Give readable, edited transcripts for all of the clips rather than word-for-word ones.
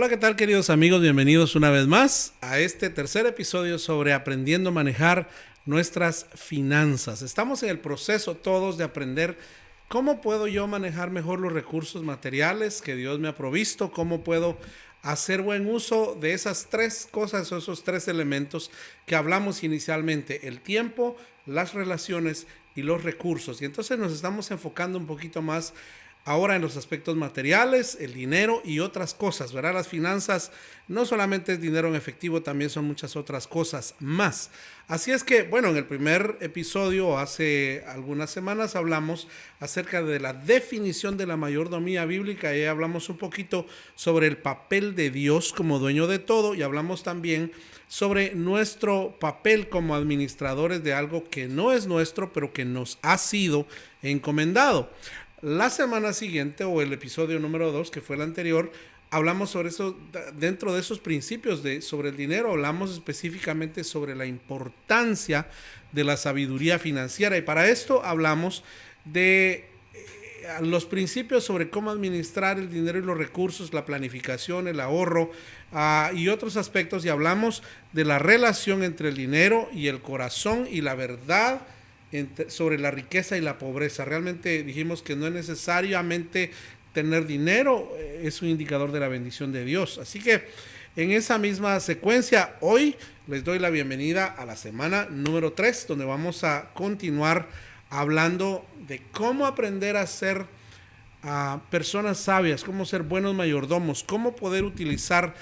Hola, ¿qué tal, queridos amigos? Bienvenidos una vez más a este tercer episodio sobre aprendiendo a manejar nuestras finanzas. Estamos en el proceso todos de aprender cómo puedo yo manejar mejor los recursos materiales que Dios me ha provisto, cómo puedo hacer buen uso de esas tres cosas o esos tres elementos que hablamos inicialmente: el tiempo, las relaciones y los recursos. Y entonces nos estamos enfocando un poquito más ahora en los aspectos materiales, el dinero y otras cosas, ¿verdad? Las finanzas no solamente es dinero en efectivo, también son muchas otras cosas más. Así es que, bueno, en el primer episodio, hace algunas semanas, hablamos acerca de la definición de la mayordomía bíblica y hablamos un poquito sobre el papel de Dios como dueño de todo, y hablamos también sobre nuestro papel como administradores de algo que no es nuestro, pero que nos ha sido encomendado. La semana siguiente, o el episodio número 2, que fue el anterior, hablamos sobre eso. Dentro de esos principios sobre el dinero, hablamos específicamente sobre la importancia de la sabiduría financiera, y para esto hablamos de los principios sobre cómo administrar el dinero y los recursos, la planificación, el ahorro y otros aspectos, y hablamos de la relación entre el dinero y el corazón y la verdad sobre la riqueza y la pobreza. Realmente dijimos que no es necesariamente tener dinero es un indicador de la bendición de Dios. Así que en esa misma secuencia, hoy les doy la bienvenida a la semana número 3, donde vamos a continuar hablando de cómo aprender a ser personas sabias, cómo ser buenos mayordomos, cómo poder utilizar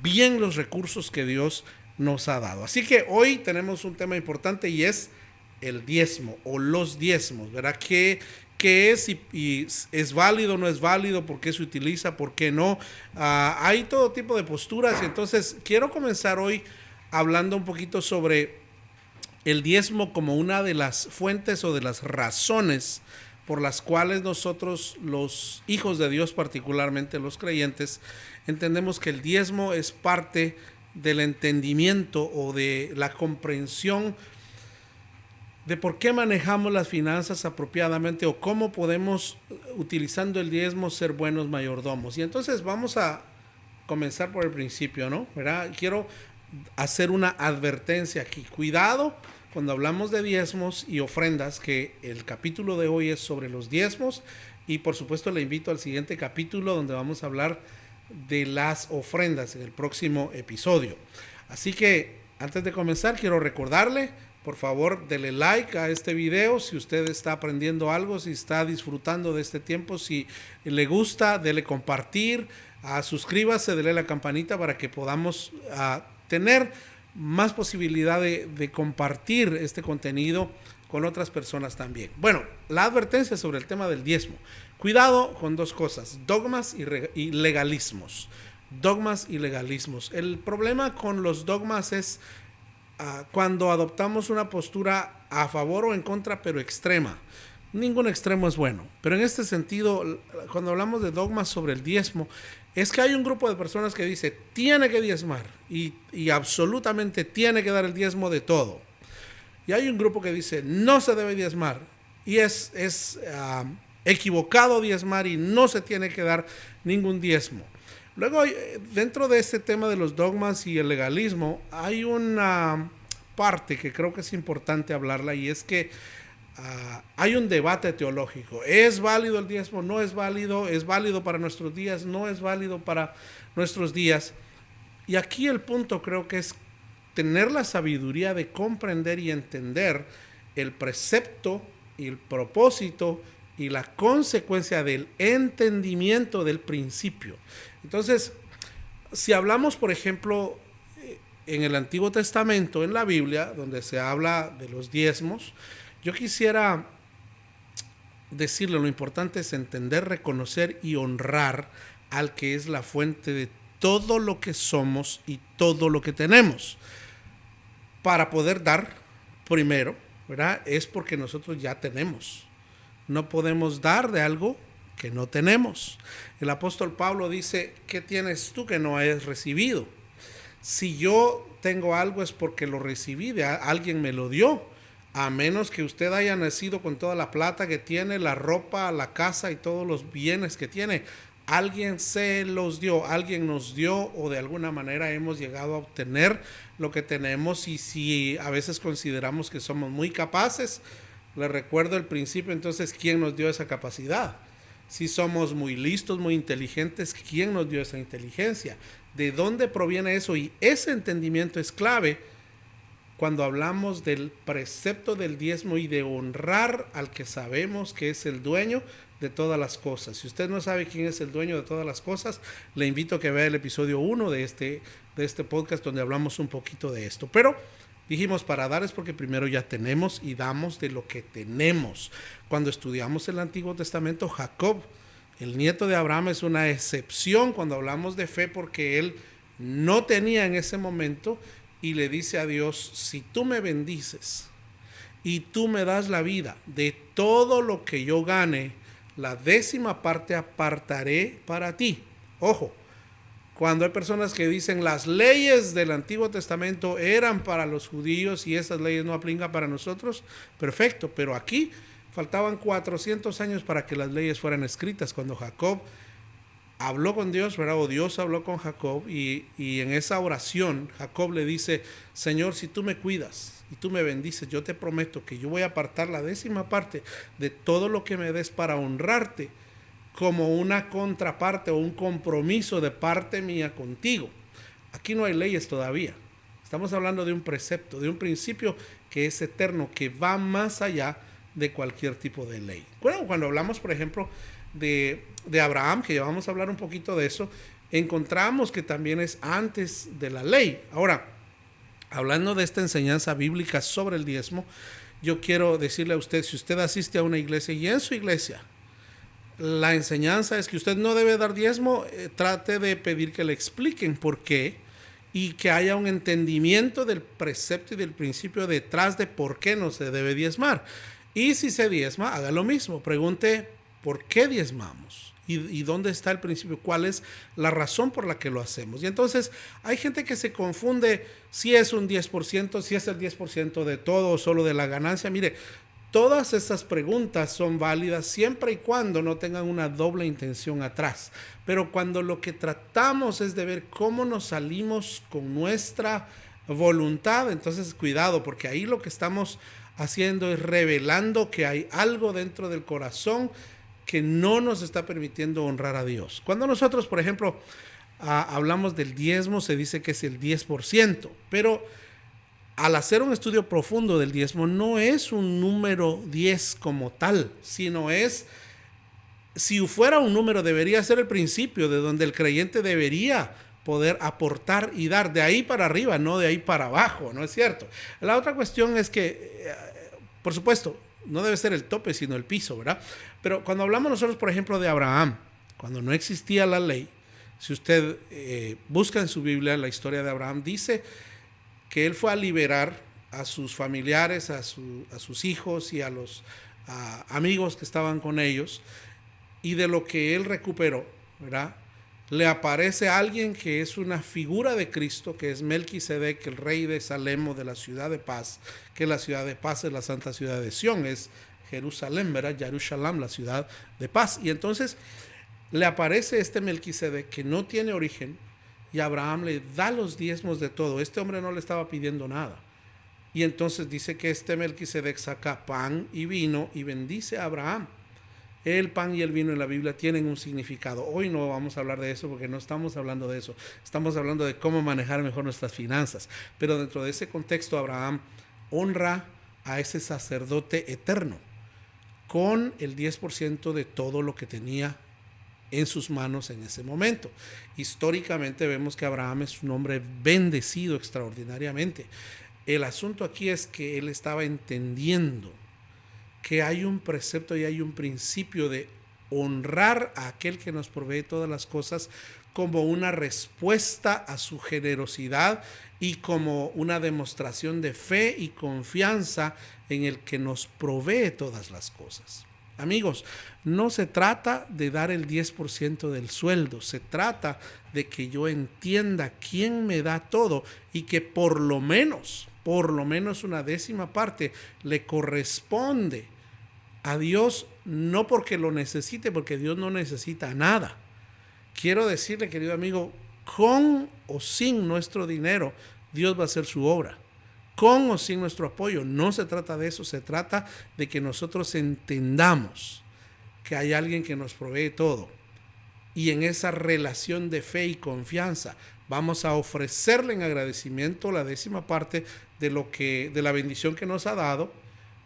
bien los recursos que Dios nos ha dado. Así que hoy tenemos un tema importante, y es el diezmo o los diezmos, ¿verdad? ¿Qué es y es válido o no es válido? ¿Por qué se utiliza? ¿Por qué no? Hay todo tipo de posturas, y entonces quiero comenzar hoy hablando un poquito sobre el diezmo como una de las fuentes o de las razones por las cuales nosotros, los hijos de Dios, particularmente los creyentes, entendemos que el diezmo es parte del entendimiento o de la comprensión de por qué manejamos las finanzas apropiadamente, o cómo podemos, utilizando el diezmo, ser buenos mayordomos. Y entonces vamos a comenzar por el principio, ¿no? ¿Verdad? Quiero hacer una advertencia aquí. Cuidado cuando hablamos de diezmos y ofrendas, que el capítulo de hoy es sobre los diezmos, y por supuesto le invito al siguiente capítulo donde vamos a hablar de las ofrendas en el próximo episodio. Así que antes de comenzar, quiero recordarle: por favor, dele like a este video si usted está aprendiendo algo, si está disfrutando de este tiempo, si le gusta, dele compartir, suscríbase, dele la campanita para que podamos tener más posibilidad de compartir este contenido con otras personas también. Bueno, la advertencia sobre el tema del diezmo. Cuidado con dos cosas: dogmas y legalismos. Dogmas y legalismos. El problema con los dogmas es cuando adoptamos una postura a favor o en contra, pero extrema. Ningún extremo es bueno, pero en este sentido, cuando hablamos de dogmas sobre el diezmo, es que hay un grupo de personas que dice tiene que diezmar y absolutamente tiene que dar el diezmo de todo, y hay un grupo que dice no se debe diezmar y es equivocado diezmar y no se tiene que dar ningún diezmo. Luego, dentro de este tema de los dogmas y el legalismo, hay una parte que creo que es importante hablarla, y es que hay un debate teológico. ¿Es válido el diezmo? ¿No es válido? ¿Es válido para nuestros días? ¿No es válido para nuestros días? Y aquí el punto creo que es tener la sabiduría de comprender y entender el precepto y el propósito y la consecuencia del entendimiento del principio. Entonces, si hablamos, por ejemplo, en el Antiguo Testamento, en la Biblia, donde se habla de los diezmos, yo quisiera decirle: lo importante es entender, reconocer y honrar al que es la fuente de todo lo que somos y todo lo que tenemos. Para poder dar, primero, ¿verdad?, es porque nosotros ya tenemos. No podemos dar de algo que no tenemos. El apóstol Pablo dice: ¿qué tienes tú que no hayas recibido? Si yo tengo algo es porque lo recibí, alguien me lo dio. A menos que usted haya nacido con toda la plata que tiene, la ropa, la casa y todos los bienes que tiene, alguien se los dio, alguien nos dio o de alguna manera hemos llegado a obtener lo que tenemos. Y si a veces consideramos que somos muy capaces, les recuerdo el principio, entonces, ¿quién nos dio esa capacidad? Si somos muy listos, muy inteligentes, ¿quién nos dio esa inteligencia? ¿De dónde proviene eso? Y ese entendimiento es clave cuando hablamos del precepto del diezmo y de honrar al que sabemos que es el dueño de todas las cosas. Si usted no sabe quién es el dueño de todas las cosas, le invito a que vea el episodio 1 de este podcast, donde hablamos un poquito de esto. Pero dijimos, para dar es porque primero ya tenemos y damos de lo que tenemos. Cuando estudiamos el Antiguo Testamento, Jacob, el nieto de Abraham, es una excepción cuando hablamos de fe, porque él no tenía en ese momento y le dice a Dios: si tú me bendices y tú me das la vida, de todo lo que yo gane, la 10ª parte apartaré para ti. Ojo, cuando hay personas que dicen las leyes del Antiguo Testamento eran para los judíos y esas leyes no aplican para nosotros, perfecto, pero aquí faltaban 400 años para que las leyes fueran escritas. Cuando Jacob habló con Dios, ¿verdad? O Dios habló con Jacob, y en esa oración Jacob le dice: Señor, si tú me cuidas y tú me bendices, yo te prometo que yo voy a apartar la 10ª parte de todo lo que me des para honrarte, como una contraparte o un compromiso de parte mía contigo. Aquí no hay leyes todavía. Estamos hablando de un precepto, de un principio que es eterno, que va más allá de cualquier tipo de ley. Bueno, cuando hablamos, por ejemplo, de Abraham, que ya vamos a hablar un poquito de eso, encontramos que también es antes de la ley. Ahora, hablando de esta enseñanza bíblica sobre el diezmo, yo quiero decirle a usted, si usted asiste a una iglesia y en su iglesia la enseñanza es que usted no debe dar diezmo, trate de pedir que le expliquen por qué y que haya un entendimiento del precepto y del principio detrás de por qué no se debe diezmar. Y si se diezma, haga lo mismo, pregunte por qué diezmamos y dónde está el principio, cuál es la razón por la que lo hacemos. Y entonces hay gente que se confunde si es un 10%, si es el 10% de todo o solo de la ganancia. Mire, todas estas preguntas son válidas siempre y cuando no tengan una doble intención atrás. Pero cuando lo que tratamos es de ver cómo nos salimos con nuestra voluntad, entonces cuidado, porque ahí lo que estamos haciendo es revelando que hay algo dentro del corazón que no nos está permitiendo honrar a Dios. Cuando nosotros, por ejemplo, hablamos del diezmo, se dice que es el 10%, pero al hacer un estudio profundo del diezmo, no es un número 10 como tal, sino es, si fuera un número, debería ser el principio de donde el creyente debería poder aportar y dar, de ahí para arriba, no de ahí para abajo, ¿no es cierto? La otra cuestión es que, por supuesto, no debe ser el tope, sino el piso, ¿verdad? Pero cuando hablamos nosotros, por ejemplo, de Abraham, cuando no existía la ley, si usted busca en su Biblia la historia de Abraham, dice que él fue a liberar a sus familiares, a sus hijos y a los amigos que estaban con ellos, y de lo que él recuperó, ¿verdad?, le aparece a alguien que es una figura de Cristo, que es Melquisedec, el rey de Salem, de la ciudad de paz, que la ciudad de paz es la santa ciudad de Sión, es Jerusalén, ¿verdad? Jerusalén, la ciudad de paz. Y entonces le aparece este Melquisedec que no tiene origen, y Abraham le da los diezmos de todo. Este hombre no le estaba pidiendo nada. Y entonces dice que este Melquisedec saca pan y vino y bendice a Abraham. El pan y el vino en la Biblia tienen un significado. Hoy no vamos a hablar de eso porque no estamos hablando de eso. Estamos hablando de cómo manejar mejor nuestras finanzas. Pero dentro de ese contexto, Abraham honra a ese sacerdote eterno con el 10% de todo lo que tenía en sus manos en ese momento. Históricamente vemos que Abraham es un hombre bendecido extraordinariamente. El asunto aquí es que él estaba entendiendo que hay un precepto y hay un principio de honrar a aquel que nos provee todas las cosas como una respuesta a su generosidad y como una demostración de fe y confianza en el que nos provee todas las cosas. Amigos, no se trata de dar el 10% del sueldo, se trata de que yo entienda quién me da todo y que por lo menos una 10ª parte le corresponde a Dios, no porque lo necesite, porque Dios no necesita nada, quiero decirle, querido amigo, con o sin nuestro dinero, Dios va a hacer su obra. Con o sin nuestro apoyo. No se trata de eso, se trata de que nosotros entendamos que hay alguien que nos provee todo. Y en esa relación de fe y confianza vamos a ofrecerle en agradecimiento la 10ª parte de la bendición que nos ha dado,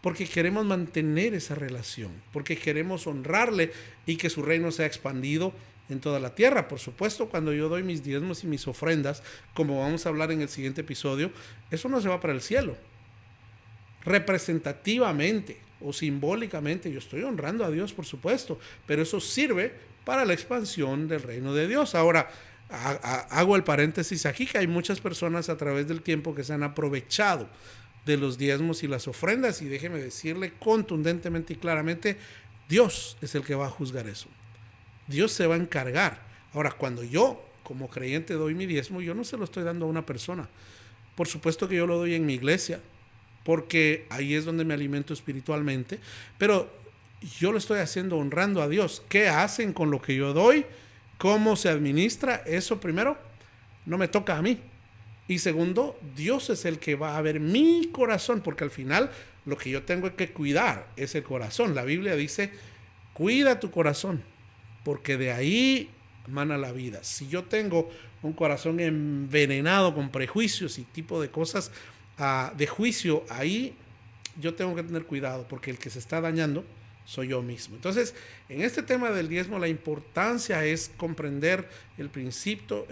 porque queremos mantener esa relación, porque queremos honrarle y que su reino sea expandido en toda la tierra. Por supuesto, cuando yo doy mis diezmos y mis ofrendas, como vamos a hablar en el siguiente episodio, eso no se va para el cielo. Representativamente o simbólicamente yo estoy honrando a Dios, por supuesto, pero eso sirve para la expansión del reino de Dios. Ahora, hago el paréntesis aquí, que hay muchas personas a través del tiempo que se han aprovechado de los diezmos y las ofrendas, y déjeme decirle contundentemente y claramente, Dios es el que va a juzgar eso. Dios se va a encargar. Ahora, cuando yo como creyente doy mi diezmo, yo no se lo estoy dando a una persona. Por supuesto que yo lo doy en mi iglesia, porque ahí es donde me alimento espiritualmente, pero yo lo estoy haciendo honrando a Dios. ¿Qué hacen con lo que yo doy? ¿Cómo se administra? Eso primero no me toca a mí. Y segundo, Dios es el que va a ver mi corazón, porque al final lo que yo tengo que cuidar es el corazón. La Biblia dice, cuida tu corazón, porque de ahí mana la vida. Si yo tengo un corazón envenenado con prejuicios y tipo de cosas de juicio, ahí yo tengo que tener cuidado, porque el que se está dañando soy yo mismo. Entonces, en este tema del diezmo, la importancia es comprender el principio,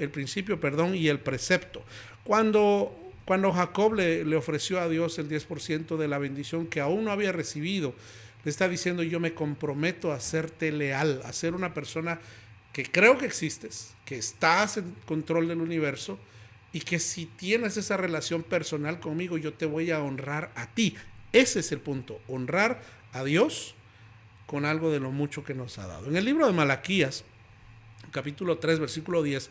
y el precepto. Cuando Jacob le ofreció a Dios el 10% de la bendición que aún no había recibido, le está diciendo, yo me comprometo a serte leal, a ser una persona que creo que existes, que estás en control del universo, y que si tienes esa relación personal conmigo, yo te voy a honrar a ti. Ese es el punto, honrar a Dios con algo de lo mucho que nos ha dado. En el libro de Malaquías, capítulo 3, versículo 10,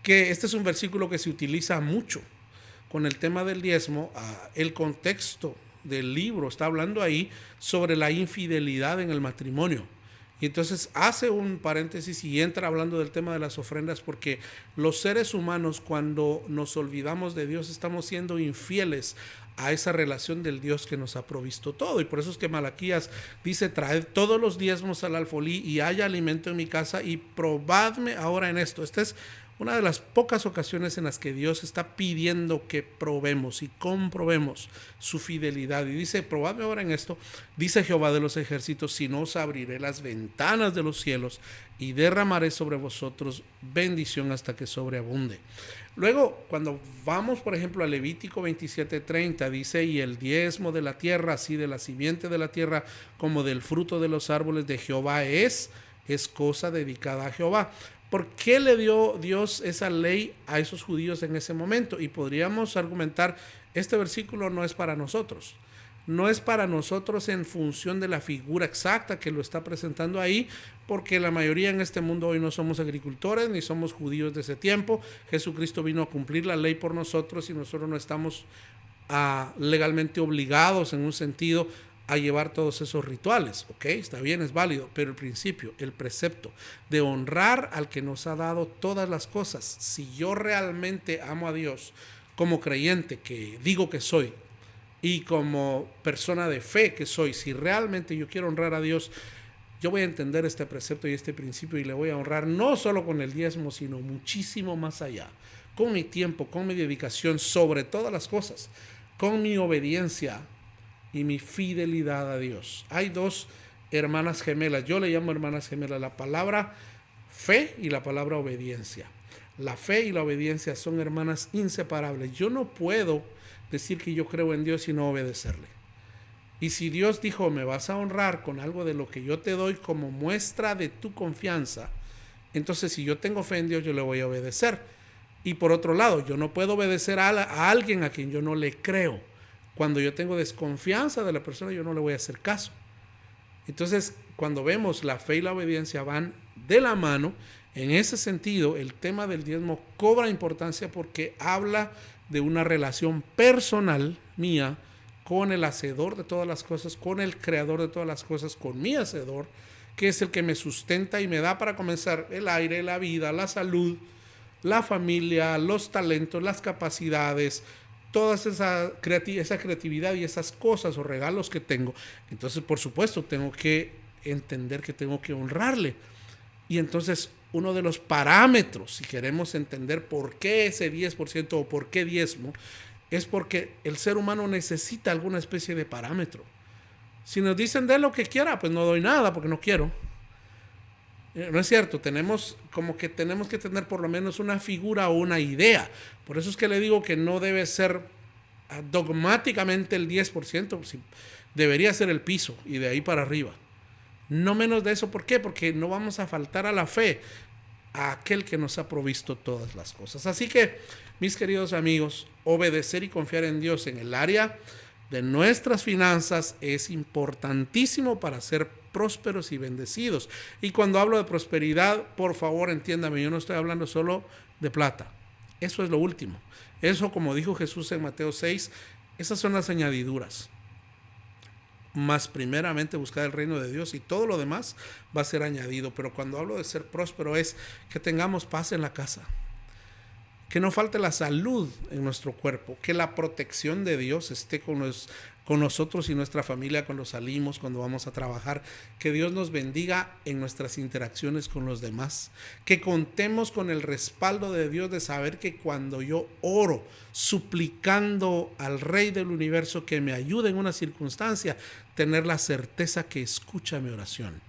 que este es un versículo que se utiliza mucho con el tema del diezmo, el contexto del libro está hablando ahí sobre la infidelidad en el matrimonio. Y entonces hace un paréntesis y entra hablando del tema de las ofrendas, porque los seres humanos, cuando nos olvidamos de Dios, estamos siendo infieles a esa relación del Dios que nos ha provisto todo. Y por eso es que Malaquías dice, traed todos los diezmos al alfolí y haya alimento en mi casa, y probadme ahora en esto. Esta es una de las pocas ocasiones en las que Dios está pidiendo que probemos y comprobemos su fidelidad. Y dice, probadme ahora en esto, dice Jehová de los ejércitos, si no os abriré las ventanas de los cielos y derramaré sobre vosotros bendición hasta que sobreabunde. Luego, cuando vamos, por ejemplo, a Levítico 27:30, dice, y el diezmo de la tierra, así de la simiente de la tierra como del fruto de los árboles de Jehová es cosa dedicada a Jehová. ¿Por qué le dio Dios esa ley a esos judíos en ese momento? Y podríamos argumentar, este versículo no es para nosotros. No es para nosotros en función de la figura exacta que lo está presentando ahí, porque la mayoría en este mundo hoy no somos agricultores ni somos judíos de ese tiempo. Jesucristo vino a cumplir la ley por nosotros y nosotros no estamos legalmente obligados en un sentido a llevar todos esos rituales. Ok, está bien, es válido, pero el principio, el precepto de honrar al que nos ha dado todas las cosas. Si yo realmente amo a Dios como creyente que digo que soy, y como persona de fe que soy, si realmente yo quiero honrar a Dios, yo voy a entender este precepto y este principio, y le voy a honrar no solo con el diezmo, sino muchísimo más allá, con mi tiempo, con mi dedicación, sobre todas las cosas, con mi obediencia y mi fidelidad a Dios. Hay dos hermanas gemelas, yo le llamo hermanas gemelas, la palabra fe y la palabra obediencia. La fe y la obediencia son hermanas inseparables. Yo no puedo decir que yo creo en Dios y no obedecerle. Y si Dios dijo, me vas a honrar con algo de lo que yo te doy como muestra de tu confianza, entonces si yo tengo fe en Dios, yo le voy a obedecer. Y por otro lado, yo no puedo obedecer a alguien a quien yo no le creo. Cuando yo tengo desconfianza de la persona, yo no le voy a hacer caso. Entonces, cuando vemos la fe y la obediencia van de la mano, en ese sentido, el tema del diezmo cobra importancia, porque habla de una relación personal mía con el hacedor de todas las cosas, con el creador de todas las cosas, con mi hacedor, que es el que me sustenta y me da para comenzar el aire, la vida, la salud, la familia, los talentos, las capacidades, toda esa creatividad y esas cosas o regalos que tengo. Entonces, por supuesto, tengo que entender que tengo que honrarle. Y entonces, uno de los parámetros, si queremos entender por qué ese 10% o por qué diezmo, es porque el ser humano necesita alguna especie de parámetro. Si nos dicen de lo que quiera, pues no doy nada porque no quiero. No es cierto, tenemos que tener por lo menos una figura o una idea. Por eso es que le digo que no debe ser dogmáticamente el 10%, debería ser el piso y de ahí para arriba. No menos de eso, ¿por qué? Porque no vamos a faltar a la fe a aquel que nos ha provisto todas las cosas. Así que, mis queridos amigos, obedecer y confiar en Dios en el área de nuestras finanzas es importantísimo para ser prósperos y bendecidos. Y cuando hablo de prosperidad, por favor entiéndame, yo no estoy hablando solo de plata. Eso es lo último. Eso, como dijo Jesús en Mateo 6, esas son las añadiduras. Más primeramente buscar el reino de Dios y todo lo demás va a ser añadido. Pero cuando hablo de ser próspero es que tengamos paz en la casa, que no falte la salud en nuestro cuerpo, que la protección de Dios esté con nosotros y nuestra familia cuando salimos, cuando vamos a trabajar, que Dios nos bendiga en nuestras interacciones con los demás, que contemos con el respaldo de Dios de saber que cuando yo oro suplicando al Rey del universo que me ayude en una circunstancia, tener la certeza que escucha mi oración.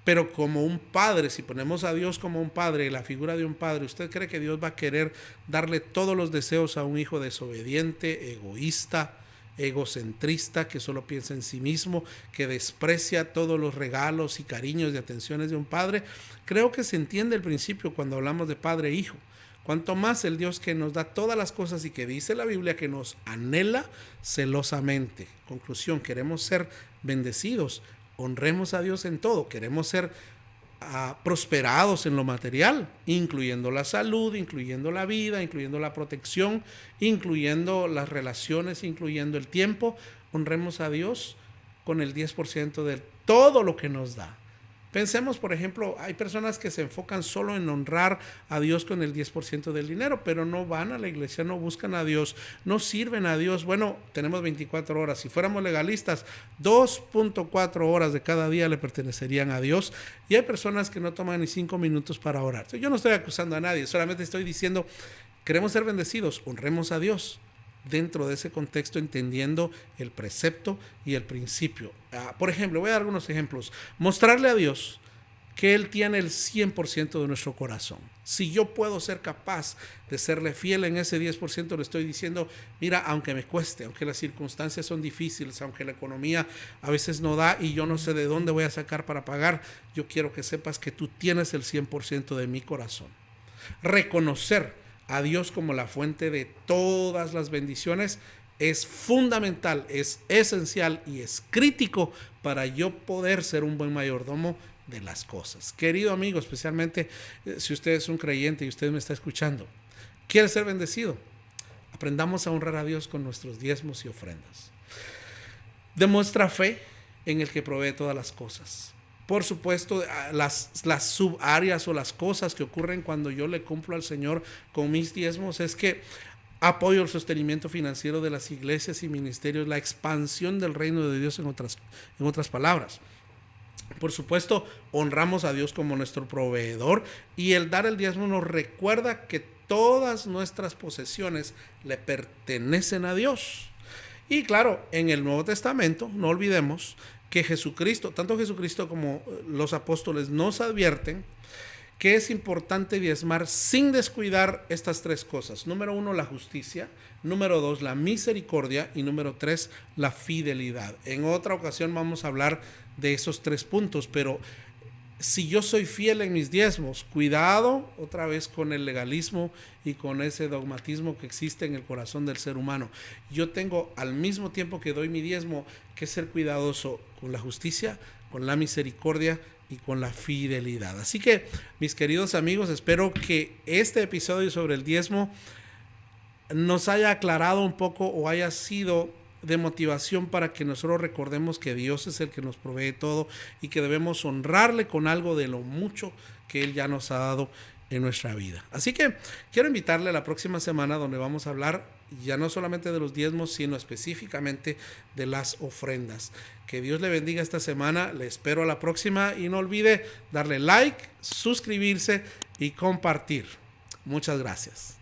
Pero como un padre, si ponemos a Dios como un padre, la figura de un padre, ¿usted cree que Dios va a querer darle todos los deseos a un hijo desobediente, egoísta, egocentrista, que solo piensa en sí mismo, que desprecia todos los regalos y cariños y atenciones de un padre? Creo que se entiende el principio cuando hablamos de padre e hijo. Cuanto más el Dios que nos da todas las cosas y que dice la Biblia que nos anhela celosamente. Conclusión, queremos ser bendecidos. Honremos a Dios en todo. Queremos ser prosperados en lo material, incluyendo la salud, incluyendo la vida, incluyendo la protección, incluyendo las relaciones, incluyendo el tiempo. Honremos a Dios con el 10% de todo lo que nos da. Pensemos, por ejemplo, hay personas que se enfocan solo en honrar a Dios con el 10% del dinero, pero no van a la iglesia, no buscan a Dios, no sirven a Dios. Bueno, tenemos 24 horas. Si fuéramos legalistas, 2.4 horas de cada día le pertenecerían a Dios. Y hay personas que no toman ni 5 minutos para orar. Yo no estoy acusando a nadie, solamente estoy diciendo, queremos ser bendecidos, honremos a Dios. Dentro de ese contexto, entendiendo el precepto y el principio. Por ejemplo, voy a dar algunos ejemplos. Mostrarle a Dios que Él tiene el 100% de nuestro corazón. Si yo puedo ser capaz de serle fiel en ese 10%, le estoy diciendo, mira, aunque me cueste, aunque las circunstancias son difíciles, aunque la economía a veces no da y yo no sé de dónde voy a sacar para pagar, yo quiero que sepas que tú tienes el 100% de mi corazón. Reconocer a Dios como la fuente de todas las bendiciones es fundamental, es esencial y es crítico para yo poder ser un buen mayordomo de las cosas. Querido amigo, especialmente si usted es un creyente y usted me está escuchando, quiere ser bendecido, aprendamos a honrar a Dios con nuestros diezmos y ofrendas. Demuestra fe en el que provee todas las cosas. Por supuesto, las subáreas o las cosas que ocurren cuando yo le cumplo al Señor con mis diezmos es que apoyo el sostenimiento financiero de las iglesias y ministerios, la expansión del reino de Dios en otras palabras. Por supuesto, honramos a Dios como nuestro proveedor y el dar el diezmo nos recuerda que todas nuestras posesiones le pertenecen a Dios. Y claro, en el Nuevo Testamento, no olvidemos que Jesucristo, tanto Jesucristo como los apóstoles nos advierten que es importante diezmar sin descuidar estas tres cosas. Número 1, la justicia. Número 2, la misericordia. Y número 3, la fidelidad. En otra ocasión vamos a hablar de esos 3 puntos, pero si yo soy fiel en mis diezmos, cuidado otra vez con el legalismo y con ese dogmatismo que existe en el corazón del ser humano. Yo tengo, al mismo tiempo que doy mi diezmo, que ser cuidadoso con la justicia, con la misericordia y con la fidelidad. Así que, mis queridos amigos, espero que este episodio sobre el diezmo nos haya aclarado un poco o haya sido de motivación para que nosotros recordemos que Dios es el que nos provee todo y que debemos honrarle con algo de lo mucho que Él ya nos ha dado en nuestra vida. Así que quiero invitarle a la próxima semana, donde vamos a hablar ya no solamente de los diezmos, sino específicamente de las ofrendas. Que Dios le bendiga esta semana, le espero a la próxima y no olvide darle like, suscribirse y compartir. Muchas gracias.